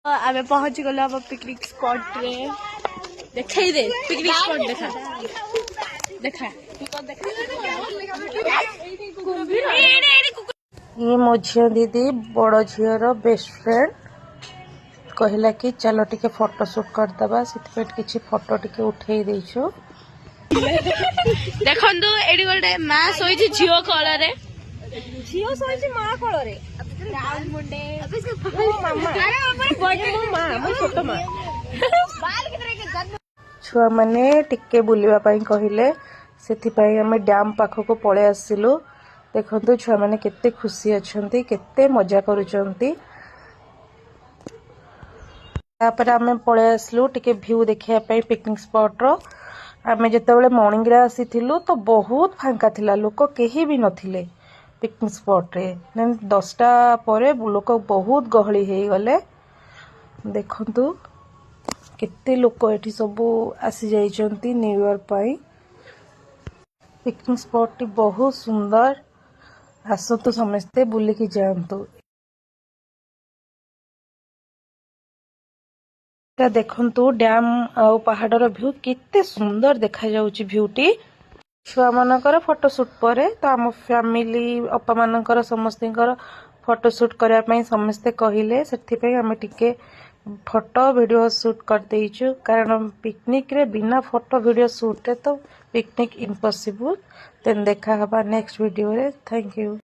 आमे पहुंची गलो हम पिकनिक स्पॉट रे देखाई दे पिकनिक स्पॉट देखा देखा ये मो झील दीदी बड़ झीर बेस्ट फ्रेंड कहला कि चलो टिके फोटो शूट करदबा से किसी फोटो टिके उठे देछु देखंतु एडी गोटे मां सोई झील कल रे झील सोई मां कल रे छुआ मैंने टिके बुलवा कहले से आम डैम पाखक पलि आसिलु देखु छुआ मैंने केते खुशी अच्छा केते मजा करुचंती तापर आम पलि आसिलु टिके व्यू देखिया पिकनिक स्पॉट रो आम जिते मॉर्निंग रे आसीथिलु तो बहुत फांका थिला लोक केही भी नथिले पिकनिक स्पॉट रे 10टा परे लोक बहुत गहली हो गले देखंतु केते लोक एठी सब आसी जाइचंती न्यू ईयर पाई पिकनिक स्पॉट टी बहुत सुंदर आसतु समस्ते बुलिकी जातु देखंतु डैम आ पहाड़र व्यू केते सुंदर देखा जाउची व्यू टी छुआ मानकर फोटोशूट पर तो आम फैमिली अपा मानकर समस्त फोटोशूट करने समस्ते कहले से आम टिके फोटो वीडियो शूट करदेचु कारण पिकनिक रे बिना फोटो वीडियो शूट रे तो पिकनिक इम्पॉसिबल देन देखा हबा नेक्स्ट वीडियो रे थैंक यू।